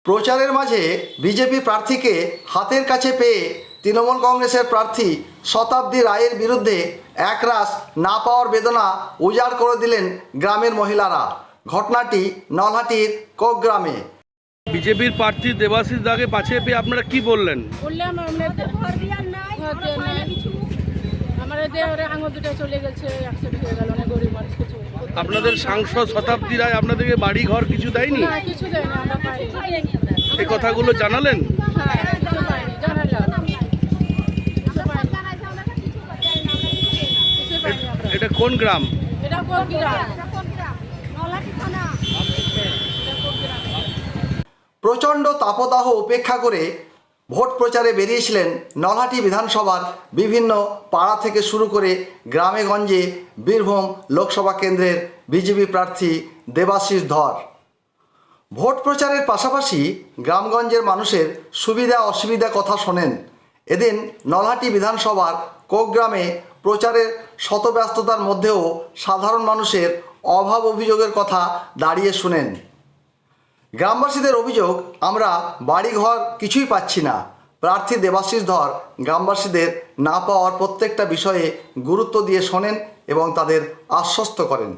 প্রচারের মাঝে বিজেপি প্রার্থীকে হাতের কাছে পেয়ে তৃণমূল কংগ্রেসের প্রার্থী শতাব্দী রায়ের বিরুদ্ধে একরাশ না পাওয়ার বেদনা উজাড় করে দিলেন গ্রামের মহিলারা। ঘটনাটি নলহাটির কোক গ্রামে। বিজেপির প্রার্থী দেবাশিস দাকে বাঁচিয়ে পেয়ে আপনারা কি বললেন? বললাম আমাদের আঙুল দুটো চলে গেছে, অ্যাক্সিডেন্ট হয়ে গেল, অনেক গরিব মানুষ। কিছু আপনাদের সাংসদ শতাব্দী রায় আপনাদেরকে বাড়ি ঘর কিছু দেয়নি? না, কিছু দেয়নি, আমরা পাইনি। এই কথাগুলো জানালেন? হ্যাঁ, কিছু পাইনি, জানালাম। এটা কোন গ্রাম? এটা কোক গ্রাম। প্রচণ্ড তাপদাহ উপেক্ষা করে ভোট প্রচারে বেরিয়েছিলেন নলহাটি বিধানসভার বিভিন্ন পাড়া থেকে শুরু করে গ্রামে গঞ্জে বীরভূম লোকসভা কেন্দ্রের বিজেপি প্রার্থী দেবাশিস ধর। ভোট প্রচারের পাশাপাশি গ্রামগঞ্জের মানুষের সুবিধা অসুবিধা কথা শোনেন। এদিন নলহাটি বিধানসভার কোক গ্রামে প্রচারের শতব্যস্ততার মধ্যেও সাধারণ মানুষের অভাব অভিযোগের কথা দাঁড়িয়ে শুনেন। গ্রামবাসীদের অভিযোগ, আমরা বাড়িঘর কিছুই পাচ্ছি না। প্রার্থী দেবাশিস ধর গ্রামবাসীদের না পাওয়ার প্রত্যেকটা বিষয়ে গুরুত্ব দিয়ে শোনেন এবং তাদের আশ্বস্ত করেন।